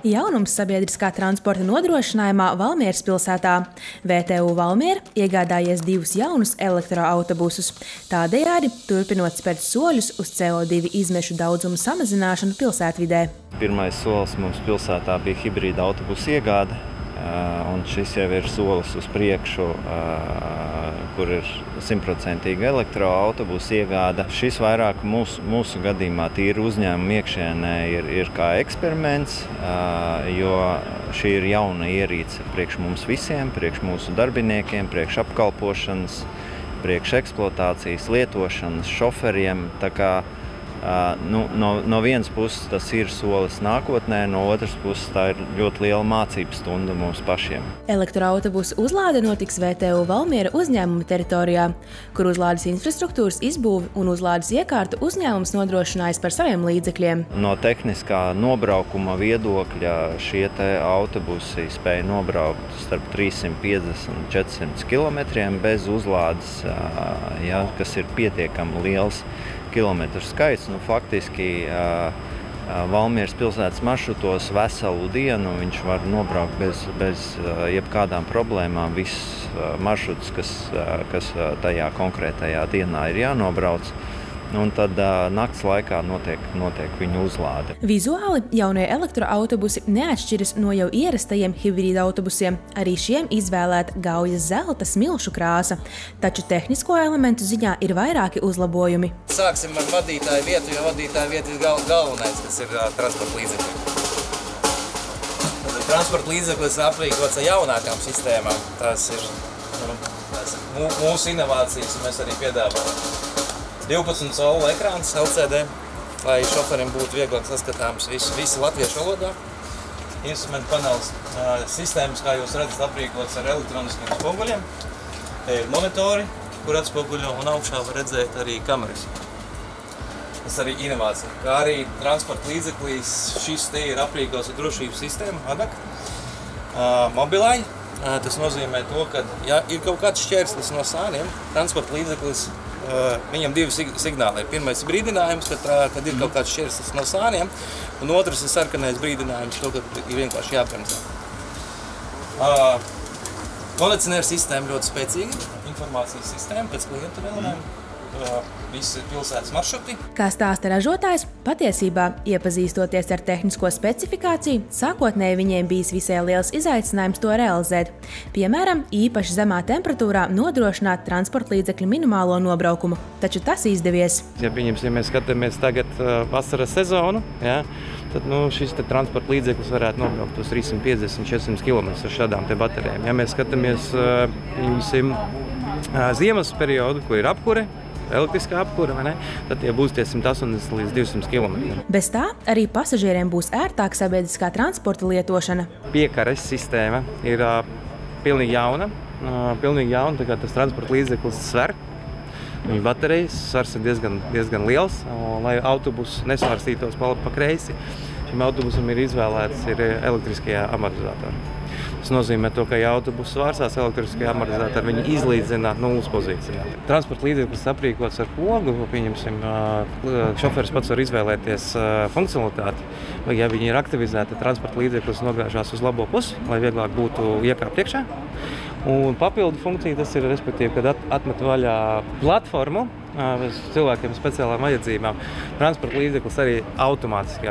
Jaunums sabiedriskā transporta nodrošinājumā Valmieras pilsētā. VTU Valmiera iegādājies 2 jaunus elektroautobusus, tādējādi turpinot spērt soļus uz CO2 izmešu daudzumu samazināšanu pilsētvidē. Pirmais solis mums pilsētā bija hibrīda autobusu iegāde, un šis jau ir solis uz priekšu, kur ir 100% elektroautobusu iegāde. Šis vairāk mūsu gadījumā tīri uzņēmuma iekšienē ir kā eksperiments, jo šī ir jauna ierīce priekš mums visiem, priekš mūsu darbiniekiem, priekš apkalpošanas, priekš eksploatācijas, lietošanas, šoferiem. Tā kā no vienas puses tas ir solis nākotnē, no otras puses tā ir ļoti liela mācības stunda mums pašiem. Elektroautobusu uzlāde notiks VTU Valmiera uzņēmuma teritorijā, kur uzlādes infrastruktūras izbūvi un uzlādes iekārtu uzņēmums nodrošinājis par saviem līdzekļiem. No tehniskā nobraukuma viedokļa šie autobusi spēja nobraukt starp 350 un 400 km bez uzlādes, kas ir pietiekami liels kilometru skaits. Faktiski Valmieras pilsētas maršrutos veselu dienu viņš var nobraukt bez jebkādām problēmām. Viss maršruts, kas tajā konkrētajā dienā ir jānobrauc. Un tad nakts laikā notiek viņu uzlāde. Vizuāli jaunie elektroautobusi neatšķiras no jau ierastajiem hibrīda autobusiem. Arī šiem izvēlēta gaujas zelta smilšu krāsa, taču tehnisko elementu ziņā ir vairāki uzlabojumi. Sāksim ar vadītāju vietu, jo vadītāju vieta ir galvenais, kas ir transporta līdzekļi. Transporta līdzeklis aprīkots ar jaunākām sistēmām. Tās ir mūsu inovācijas, un mēs arī piedāvājam. 12 colu ekrāns LCD, lai šoferim būtu vieglāk saskatāms visi latviešu valodā. Instrumentu panelis sistēmas, kā jūs redzat, aprīkots ar elektroniskiem spoguļiem. Te ir monitori, kur atspoguļo, un augšā var redzēt arī kameras. Tas arī inovācija. Kā arī transporta līdzeklīs šis te ir aprīkots ar drošības sistēmu, ADAC, mobilai. Tas nozīmē to, ka ja ir kaut kāds šķērslis no sāniem, transporta līdzeklis viņam 2 signāli ir. Pirmais ir brīdinājums, kad ir kaut kāds šķērslis no sāniem, un otrs ir sarkanais brīdinājums, to, ka ir vienkārši jābremzē. Kondicionēra sistēma ļoti spēcīga, informācijas sistēma pēc klientu vēlmēm. Visi pilsētas maršruti. Kā stāsta ražotājs, patiesībā, iepazīstoties ar tehnisko specifikāciju, sākotnēji viņiem bijis visai liels izaicinājums to realizēt. Piemēram, īpaši zemā temperatūrā nodrošināt transporta līdzekļu minimālo nobraukumu, taču tas izdevies. Ja mēs skatāmies tagad vasaras sezonu, tad šis transporta līdzeklis varētu nobraukt uz 350-400 km ar šādām baterijām. Ja mēs skatāmies ziemas periodu, kur ir apkure, elektriskā apkura, tad tie būs 180 līdz 200 km. Bez tā arī pasažieriem būs ērtāka sabiedriskā transporta lietošana. Piekares sistēma ir pilnīgi jauna, tā kā tas transporta līdzeklis sver. Viņa baterijas svars ir diezgan liels, lai autobus nesvarstītos pa kreisi. Šim autobusam ir izvēlēts elektriskie amortizatori. Tas nozīmē to, ka ja autobuss svārsās elektriskajā amortizatorā, viņi izlīdzina nulles pozīcijā. Transporta līdzeklis aprīkots ar pogu, pieņemsim, šoferis pats var izvēlēties funkcionalitāti, vai ja viņi ir aktivizēti, transporta līdzeklis nogriežās uz labo pusi, lai vieglāk būtu iekāpt iekšā. Un papildu funkcija tas ir, respektīvi, kad atmet vaļā platformu cilvēkiem speciālām vajadzībām. Transporta līdzeklis arī automātiski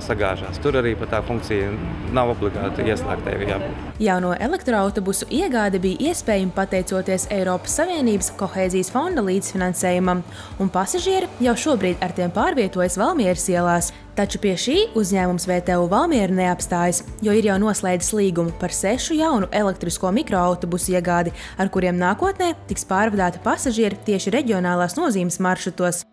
sagāžās. Tur arī pat tā funkcija nav obligāti ieslēgtai jābūt. Jauno elektroautobusu iegāde bija iespējama pateicoties Eiropas Savienības kohēzijas fonda līdzfinansējumam, un pasažieri jau šobrīd ar tiem pārvietojas Valmieras ielās. Taču pie šī uzņēmums VTU Valmiera neapstājas, jo ir jau noslēdzis līgumu par 6 jaunu elektrisko mikroautobusu iegādi, ar kuriem nākotnē tiks pārvadāti pasažieri tieši reģionālās nozīmes maršrutos.